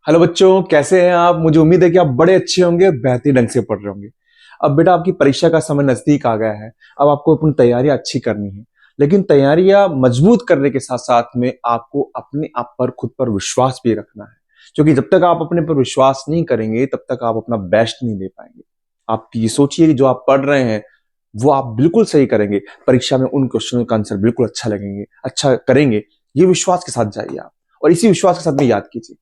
Hello बच्चों, कैसे हैं आप। मुझे उम्मीद है कि आप बड़े अच्छे होंगे, बेहतरीन ढंग से पढ़ रहे होंगे। अब बेटा आपकी परीक्षा का समय नजदीक आ गया है। अब आपको अपनी तैयारियां अच्छी करनी है, लेकिन तैयारियां मजबूत करने के साथ साथ में आपको अपने आप पर, खुद पर विश्वास भी रखना है। क्योंकि जब तक आप अपने पर विश्वास नहीं करेंगे तब तक आप अपना बेस्ट नहीं दे पाएंगे। आप ये सोचिए कि जो आप पढ़ रहे हैं वो आप बिल्कुल सही करेंगे। परीक्षा में उन क्वेश्चनों का आंसर बिल्कुल अच्छा लगेंगे, अच्छा करेंगे। ये विश्वास के साथ जाइए आप, और इसी विश्वास के साथ में याद कीजिए।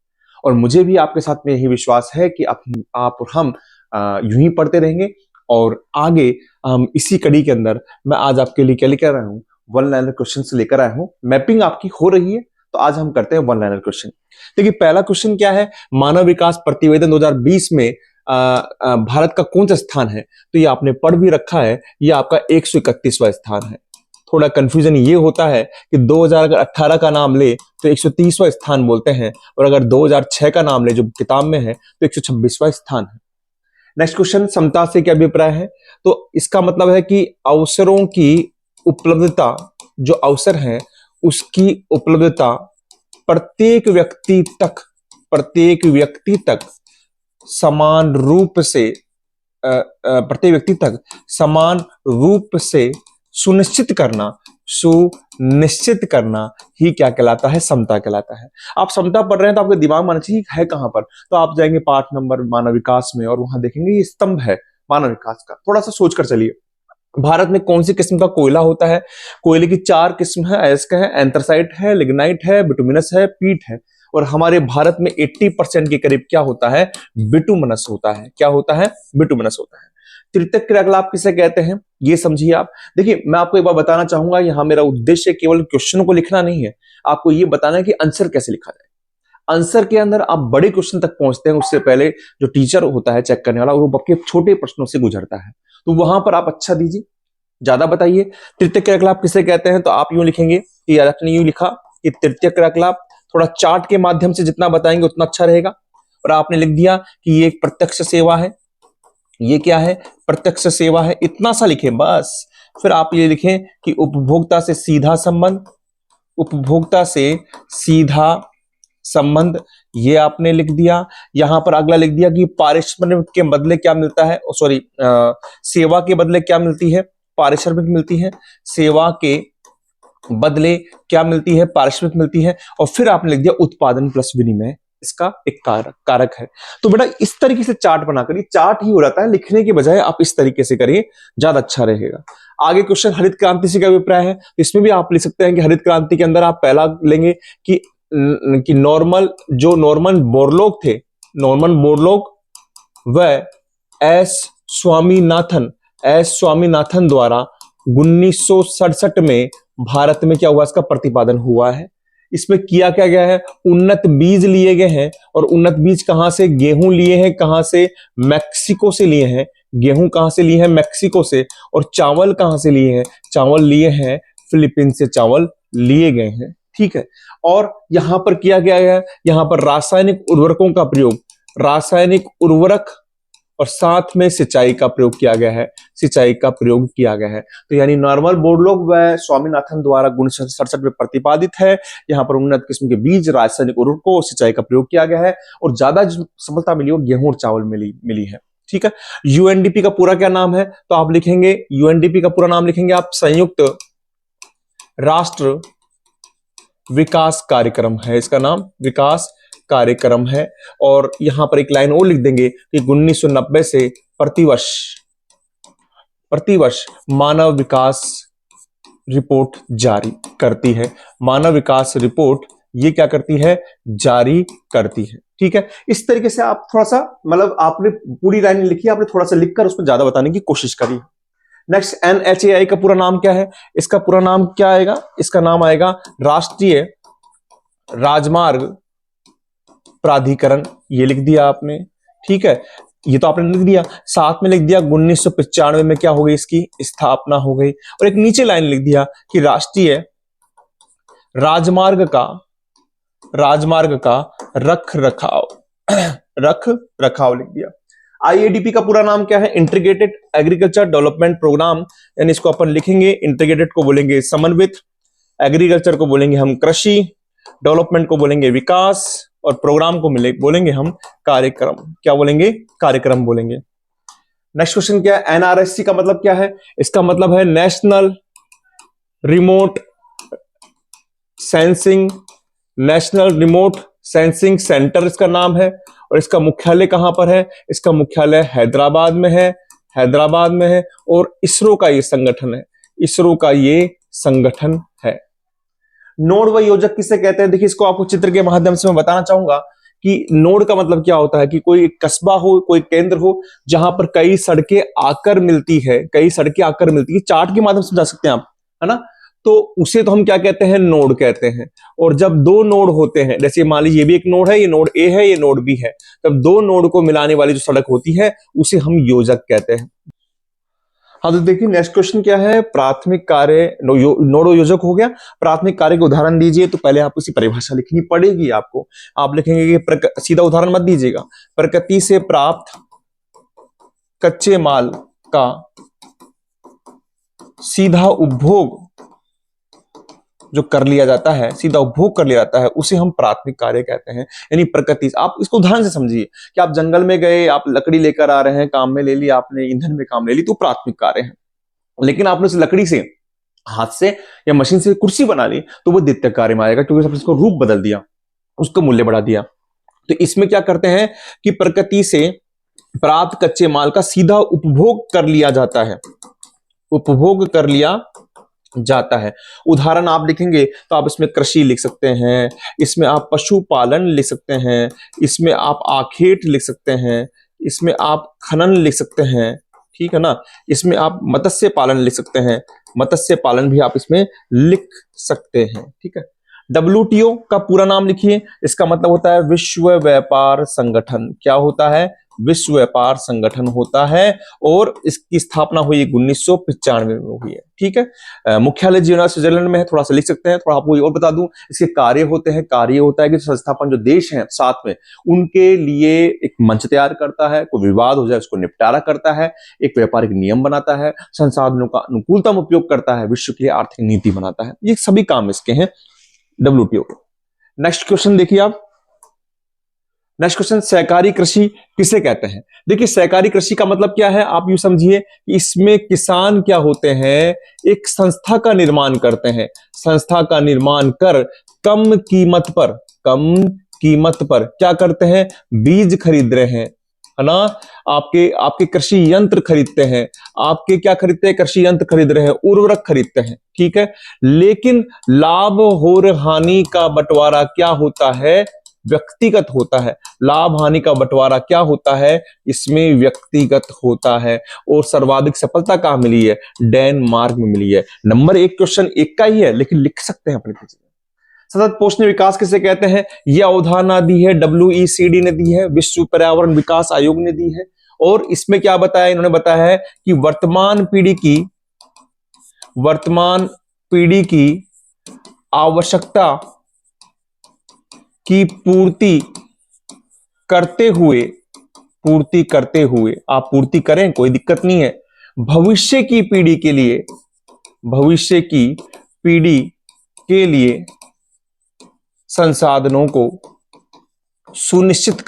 और मुझे भी आपके साथ में यही विश्वास है कि आप और हम यूं ही पढ़ते रहेंगे। और आगे हम इसी कड़ी के अंदर मैं आज आपके लिए क्या लेकर आया हूँ, वन लाइनर क्वेश्चन से लेकर आया हूँ। मैपिंग आपकी हो रही है, तो आज हम करते हैं वन लाइनर क्वेश्चन। देखिए पहला क्वेश्चन क्या है, मानव विकास प्रतिवेदन 2020 में भारत का कौन सा स्थान है। तो ये आपने पढ़ भी रखा है, ये आपका 131वां स्थान है। थोड़ा कंफ्यूजन ये होता है कि 2018 का नाम ले तो 130वां स्थान बोलते हैं, और अगर 2006 का नाम ले जो किताब में है तो 126वां स्थान है। नेक्स्ट क्वेश्चन, समता से क्या अभिप्राय है। तो इसका मतलब है कि अवसरों की उपलब्धता, जो अवसर है उसकी उपलब्धता प्रत्येक व्यक्ति तक, प्रत्येक व्यक्ति तक समान रूप से प्रत्येक व्यक्ति तक समान रूप से सुनिश्चित करना, सुनिश्चित करना ही क्या कहलाता है, समता कहलाता है। आप समता पढ़ रहे हैं तो आपके दिमाग में आना चाहिए है कहां पर। तो आप जाएंगे पाठ नंबर मानव विकास में, और वहां देखेंगे ये स्तंभ है मानव विकास का। थोड़ा सा सोच कर चलिए, भारत में कौन सी किस्म का कोयला होता है। कोयले की 4 किस्म है, अयस्क है, एंथ्रासाइट है, लिग्नाइट है, बिटुमिनस है, पीट है। और हमारे भारत में 80% के करीब क्या होता है, बिटुमिनस होता है। क्या होता है, बिटुमिनस होता है। तृतीयक क्रियाकलाप किसे कहते हैं, ये समझिए आप। देखिए मैं आपको एक बार बताना चाहूंगा, यहां मेरा उद्देश्य केवल क्वेश्चन को लिखना नहीं है, आपको ये बताना है कि आंसर कैसे लिखा जाए। आंसर के अंदर आप बड़े क्वेश्चन तक पहुंचते हैं, उससे पहले जो टीचर होता है चेक करने वाला, वो आपके छोटे प्रश्नों से गुजरता है। तो वहां पर आप अच्छा दीजिए, ज्यादा बताइए। तृतीय क्रियाकलाप किसे कहते हैं, तो आप यूं लिखेंगे कि आपने यूं लिखा कि तृतीय क्रियाकलाप, थोड़ा चार्ट के माध्यम से जितना बताएंगे उतना अच्छा रहेगा। और आपने लिख दिया कि ये एक प्रत्यक्ष सेवा है। ये क्या है, प्रत्यक्ष सेवा है, इतना सा लिखें बस। फिर आप ये लिखें कि उपभोक्ता से सीधा संबंध, उपभोक्ता से सीधा संबंध, ये आपने लिख दिया। यहां पर अगला लिख दिया कि पारिश्रमिक के बदले क्या मिलता है, सॉरी सेवा के बदले क्या मिलती है, पारिश्रमिक मिलती है। सेवा के बदले क्या मिलती है, पारिश्रमिक मिलती है। और फिर आपने लिख दिया उत्पादन प्लस विनिमय इसका एक कारक है। तो बेटा इस तरीके से चार्ट बना करिए, चार्ट ही हो जाता है, लिखने के बजाय आप इस तरीके से करिए, ज्यादा अच्छा रहेगा। आगे क्वेश्चन, हरित क्रांति से क्या अभिप्राय है। इसमें भी आप लिख सकते हैं कि हरित क्रांति के अंदर आप पहला लेंगे कि नॉर्मन बोरलॉग थे, नॉर्मन बोरलॉग व एस स्वामीनाथन द्वारा 1967 में भारत में क्या हुआ, इसका प्रतिपादन हुआ है। इसमें किया क्या गया है, उन्नत बीज लिए गए हैं। और उन्नत बीज कहां से, गेहूं लिए हैं, कहां से, मैक्सिको से लिए हैं। गेहूं कहां से लिए हैं, मैक्सिको से। और चावल कहां से लिए हैं, चावल लिए हैं फिलीपींस से, चावल लिए गए हैं। ठीक है। और यहां पर किया गया है, यहां पर रासायनिक उर्वरकों का प्रयोग, रासायनिक उर्वरक और साथ में सिंचाई का प्रयोग किया गया है, सिंचाई का प्रयोग किया गया है। तो यानी नॉर्मल बोरलॉग व स्वामीनाथन द्वारा 1967 में प्रतिपादित है। यहाँ पर उन्नत किस्म के बीज, रासायनिक उर्वरकों और सिंचाई का प्रयोग किया गया है। और ज्यादा जो सफलता मिली वो गेहूं और चावल मिली है। ठीक है। यूएनडीपी का पूरा क्या नाम है, तो आप लिखेंगे यूएनडीपी का पूरा नाम लिखेंगे आप, संयुक्त राष्ट्र विकास कार्यक्रम है, इसका नाम विकास कार्यक्रम है। और यहां पर एक लाइन और लिख देंगे कि 1990 से प्रतिवर्ष मानव विकास रिपोर्ट जारी करती है। मानव विकास रिपोर्ट ये क्या करती है, जारी करती है। ठीक है। इस तरीके से आप थोड़ा सा, मतलब आपने पूरी लाइन लिखी, आपने थोड़ा सा लिखकर उसमें ज्यादा बताने की कोशिश करी। नेक्स्ट, एनएचएआई का पूरा नाम क्या है, इसका पूरा नाम क्या आएगा, इसका नाम आएगा राष्ट्रीय राजमार्ग प्राधिकरण। ये लिख दिया आपने। ठीक है, ये तो आपने लिख दिया। साथ में लिख दिया 1995 में क्या हो गई, इसकी स्थापना हो गई। और एक नीचे लाइन लिख दिया कि राष्ट्रीय राजमार्ग का रख रखाव रख रखाव लिख दिया। आईएडीपी का पूरा नाम क्या है, इंटीग्रेटेड एग्रीकल्चर डेवलपमेंट प्रोग्राम, यानी इसको अपन लिखेंगे, इंटीग्रेटेड को बोलेंगे समन्वित, एग्रीकल्चर को बोलेंगे हम कृषि, डेवलपमेंट को बोलेंगे विकास, और प्रोग्राम को मिले बोलेंगे हम कार्यक्रम। क्या बोलेंगे? कार्यक्रम बोलेंगे। नेक्स्ट क्वेश्चन क्या है? एनआरएससी का मतलब क्या है? इसका मतलब है national remote sensing, national remote sensing centre इसका नाम है। और इसका मुख्यालय कहां पर है? इसका मुख्यालय हैदराबाद में है, हैदराबाद में है। और इसरो का ये संगठन है, इसरो का ये संगठन है। नोड व योजक किसे कहते हैं? देखिए, इसको आपको चित्र के माध्यम से मैं बताना चाहूंगा कि नोड का मतलब क्या होता है कि कोई कस्बा हो, कोई केंद्र हो जहां पर कई सड़कें आकर मिलती है, कई सड़कें आकर मिलती है। चार्ट के माध्यम से समझा सकते हैं आप, है ना? तो उसे तो हम क्या कहते हैं? नोड कहते हैं। और जब दो नोड होते हैं, जैसे मान लीजिए ये भी एक नोड है, ये नोड ए है, ये नोड बी है, तब दो नोड को मिलाने वाली जो सड़क होती है उसे हम योजक कहते हैं। हाँ, तो देखिए नेक्स्ट क्वेश्चन क्या है? प्राथमिक कार्य नोड योजक हो गया। प्राथमिक कार्य के उदाहरण दीजिए। तो पहले आपको इसकी परिभाषा लिखनी पड़ेगी आपको। आप लिखेंगे कि सीधा उदाहरण मत दीजिएगा। प्रकृति से प्राप्त कच्चे माल का सीधा उपभोग जो कर लिया जाता है, सीधा उपभोग कर लिया जाता है, उसे हम प्राथमिक कार्य कहते हैं। यानी प्रकृति, आप इसको उदाहरण से समझिए कि आप जंगल में गए, आप लकड़ी लेकर आ रहे हैं, काम में ले ली आपने, ईंधन में काम ले ली, तो प्राथमिक कार्य है। लेकिन आपने उस लकड़ी से, हाथ से या मशीन से कुर्सी बना ली, तो वो द्वितीय कार्य में आएगा, क्योंकि आपने उसको रूप बदल दिया, उसका मूल्य बढ़ा दिया। तो इसमें क्या करते हैं कि प्रकृति से प्राप्त कच्चे माल का सीधा उपभोग कर लिया जाता है, उपभोग कर लिया जाता है। उदाहरण आप लिखेंगे तो आप इसमें कृषि लिख सकते हैं, इसमें आप पशुपालन लिख सकते हैं, इसमें आप आखेट लिख सकते हैं, इसमें आप खनन लिख सकते हैं, ठीक है ना? इसमें आप मत्स्य पालन लिख सकते हैं, मत्स्य पालन भी आप इसमें लिख सकते हैं, ठीक है। WTO का पूरा नाम लिखिए। इसका मतलब होता है विश्व व्यापार संगठन। क्या होता है? विश्व व्यापार संगठन होता है। और इसकी स्थापना हुई 1995 में हुई है, ठीक है। मुख्यालय जिनेवा स्विट्जरलैंड में है, थोड़ा सा लिख सकते हैं। थोड़ा आपको और बता दूं, इसके कार्य होते हैं। कार्य होता है कि संस्थापन जो देश हैं साथ में, उनके लिए एक मंच तैयार करता है, कोई विवाद हो जाए उसको निपटारा करता है, एक व्यापारिक नियम बनाता है, संसाधनों का अनुकूलतम उपयोग करता है, विश्व के लिए आर्थिक नीति बनाता है। ये सभी काम इसके हैं WTO के। नेक्स्ट क्वेश्चन देखिए आप। नेक्स्ट क्वेश्चन, सहकारी कृषि किसे कहते हैं? देखिए, सहकारी कृषि का मतलब क्या है? आप यूं समझिए कि इसमें किसान क्या होते हैं? एक संस्था का निर्माण करते हैं। संस्था का निर्माण कर कम कीमत पर, कम कीमत पर क्या करते हैं? बीज खरीद रहे हैं, है ना? आपके कृषि यंत्र खरीदते हैं। आपके क्या खरीदते हैं? कृषि यंत्र खरीद रहे हैं, उर्वरक खरीदते हैं, ठीक है। लेकिन लाभ और हानि का बंटवारा क्या होता है? व्यक्तिगत होता है। लाभ हानि का बंटवारा क्या होता है? इसमें व्यक्तिगत होता है। और सर्वाधिक सफलता कहां मिली है? डेनमार्क में मिली है। नंबर 1 क्वेश्चन एक का ही है, लेकिन लिख सकते हैं अपने पेज में। सतत पोषण विकास किसे कहते हैं? यह अवधारणा दी है WECD ने दी है, विश्व पर्यावरण विकास आयोग ने दी है। और इसमें क्या बताया? इन्होंने बताया है कि वर्तमान पीढ़ी की आवश्यकता की पूर्ति करते हुए आप पूर्ति करें, कोई दिक्कत नहीं है। भविष्य की पीढ़ी के लिए संसाधनों को सुनिश्चित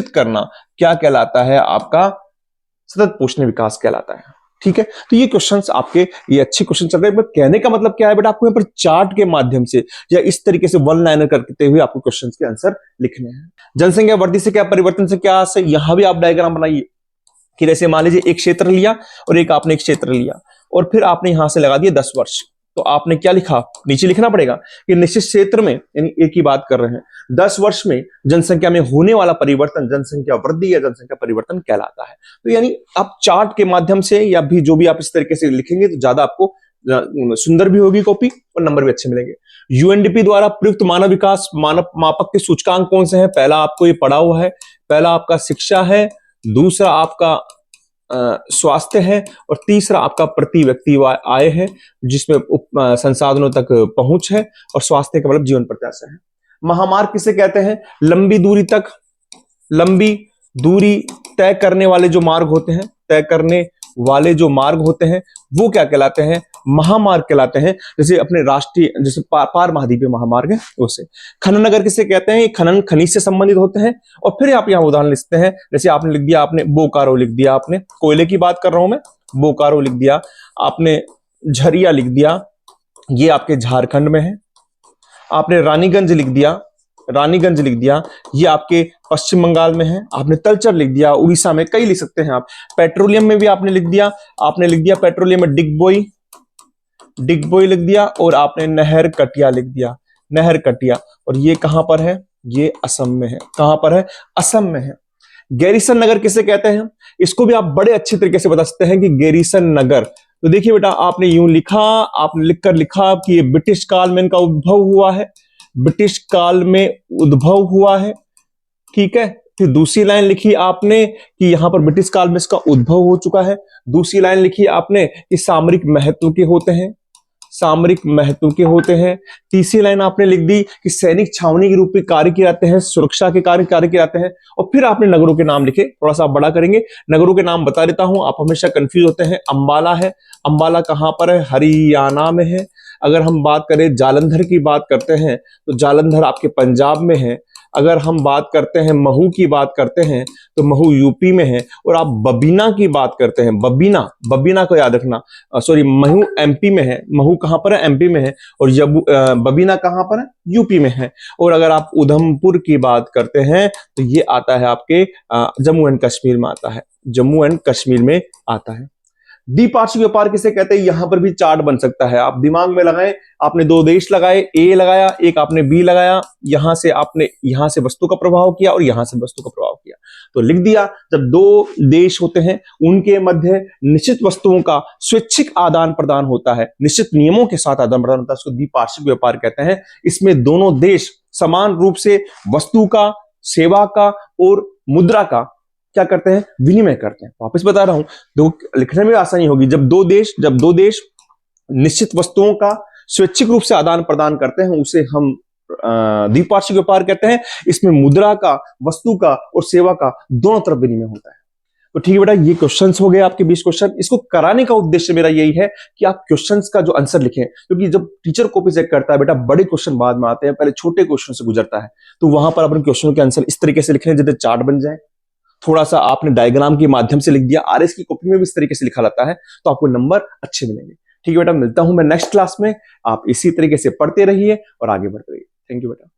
करना क्या कहलाता है? आपका सतत पोषण विकास कहलाता है, ठीक है। तो ये क्वेश्चंस आपके, ये अच्छे क्वेश्चन चल रहे हैं। कहने का मतलब क्या है बेटा? आपको यहाँ पर चार्ट के माध्यम से या इस तरीके से वन लाइनर करते हुए आपको क्वेश्चंस के आंसर लिखने हैं। जनसंख्या वृद्धि से क्या, परिवर्तन से क्या से, यहां भी आप डायग्राम बनाइए कि जैसे मान लीजिए एक क्षेत्र लिया और एक आपने एक क्षेत्र लिया और फिर आपने यहां से लगा दिया 10 वर्ष। तो आपने क्या लिखा? नीचे लिखना पड़ेगा कि निश्चित क्षेत्र में, यानी एक ही बात कर रहे हैं, 10 वर्ष में जनसंख्या में होने वाला परिवर्तन जनसंख्या वृद्धि या जनसंख्या परिवर्तन कहलाता है। तो यानी आप चार्ट के माध्यम से या भी जो भी आप इस तरीके से लिखेंगे तो ज्यादा आपको सुंदर भी होगी कॉपी और नंबर भी अच्छे मिलेंगे। UNDP द्वारा प्रयुक्त मानव विकास मानव मापक के सूचकांक कौन से हैं? पहला आपको ये पढ़ा हुआ है। पहला आपका शिक्षा है, दूसरा आपका स्वास्थ्य है और तीसरा आपका प्रति व्यक्ति आय है, जिसमें संसाधनों तक पहुंच है, और स्वास्थ्य का मतलब जीवन प्रत्याशा है। महामार्ग किसे कहते हैं? लंबी दूरी तय करने वाले जो मार्ग होते हैं, वो क्या कहलाते हैं? महामार्ग कहलाते हैं, जैसे अपने राष्ट्रीय जैसे पार महाद्वीपीय महामार्ग है उसे। खनन नगर किसे कहते हैं? खनन खनिज से संबंधित होते हैं। और फिर आप यहाँ उदाहरण लिखते हैं, जैसे आपने लिख दिया, आपने बोकारो लिख दिया, आपने कोयले की बात कर रहा हूं मैं, बोकारो लिख दिया आपने, झरिया लिख दिया, ये आपके झारखंड में है। आपने रानीगंज लिख दिया, रानीगंज लिख दिया, ये आपके पश्चिम बंगाल में है। आपने तलचर लिख दिया, उड़ीसा में, कई लिख सकते हैं आप। पेट्रोलियम में भी आपने लिख दिया, आपने लिख दिया पेट्रोलियम में डिगबोई, डिगबोई लिख दिया, और आपने नहर कटिया लिख दिया, नहर कटिया। और ये कहां पर है? ये असम में है। कहां पर है? असम में है। गैरीसन नगर किसे कहते हैं? इसको भी आप बड़े अच्छे तरीके से बता सकते हैं कि गैरीसन नगर, तो देखिए बेटा, आपने यूं लिखा, आपने लिखकर लिखा कि ये ब्रिटिश काल में इनका उद्भव हुआ है, ब्रिटिश काल में उद्भव हुआ है, ठीक है। फिर दूसरी लाइन लिखी आपने कि यहां पर ब्रिटिश काल में इसका उद्भव हो चुका है। दूसरी लाइन लिखी आपने कि सामरिक महत्व के होते हैं, सामरिक महत्व के होते हैं। तीसरी लाइन आपने लिख दी कि सैनिक छावनी के रूप में कार्य किए जाते हैं, सुरक्षा के कार्य किए जाते हैं। और फिर आपने नगरों के नाम लिखे, थोड़ा सा आप बड़ा करेंगे, नगरों के नाम बता देता हूं, आप हमेशा कंफ्यूज होते हैं। अंबाला है, अंबाला कहां पर है? हरियाणा में है। अगर हम बात करें जालंधर की बात करते हैं तो जालंधर आपके पंजाब में है। अगर हम बात करते हैं महू की बात करते हैं तो महू यूपी में है। और आप बबीना की बात करते हैं, बबीना, बबीना को याद रखना, सॉरी, महू एमपी में है। महू कहां पर है? एमपी में है। और बबीना कहां पर है? यूपी में है। और अगर आप उधमपुर की बात करते हैं तो ये आता है आपके जम्मू एंड कश्मीर में आता है, जम्मू एंड कश्मीर में आता है। द्विपार्श्विक व्यापार किसे कहते हैं? यहां पर भी चार्ट बन सकता है, आप दिमाग में लगाएं। आपने दो देश लगाए, ए लगाया, एक आपने बी लगाया, यहां से आपने यहां से वस्तु का प्रभाव किया और यहां से वस्तु का प्रभाव किया, तो लिख दिया। जब दो देश होते हैं उनके मध्य निश्चित वस्तुओं का स्वैच्छिक आदान प्रदान होता है, निश्चित नियमों के साथ आदान प्रदान होता है, उसको द्विपार्श्विक व्यापार कहते हैं। इसमें दोनों देश समान रूप से वस्तु का, सेवा का और मुद्रा का क्या करते हैं? विनिमय करते हैं। वापस बता रहा हूं, दो लिखने में आसानी होगी। जब दो देश निश्चित वस्तुओं का स्वैच्छिक रूप से आदान प्रदान करते हैं उसे हम द्विपार्श्विक व्यापार कहते हैं। इसमें मुद्रा का, वस्तु का और सेवा का दोनों तरफ विनिमय होता है। तो ठीक है बेटा, ये क्वेश्चंस हो गए आपके 20 क्वेश्चन। इसको कराने का उद्देश्य मेरा यही है कि आप क्वेश्चंस का जो आंसर लिखें, क्योंकि जब टीचर कॉपी चेक करता है बेटा, बड़े क्वेश्चन बाद में आते हैं, पहले छोटे क्वेश्चन से गुजरता है। तो वहां पर अपने क्वेश्चनों के आंसर इस तरीके से लिखने जिससे चार्ट बन जाए। थोड़ा सा आपने डायग्राम के माध्यम से लिख दिया, आरएस की कॉपी में भी इस तरीके से लिखा रहता है, तो आपको नंबर अच्छे मिलेंगे। ठीक है बेटा, मिलता हूं मैं नेक्स्ट क्लास में। आप इसी तरीके से पढ़ते रहिए और आगे बढ़ते रहिए। थैंक यू बेटा।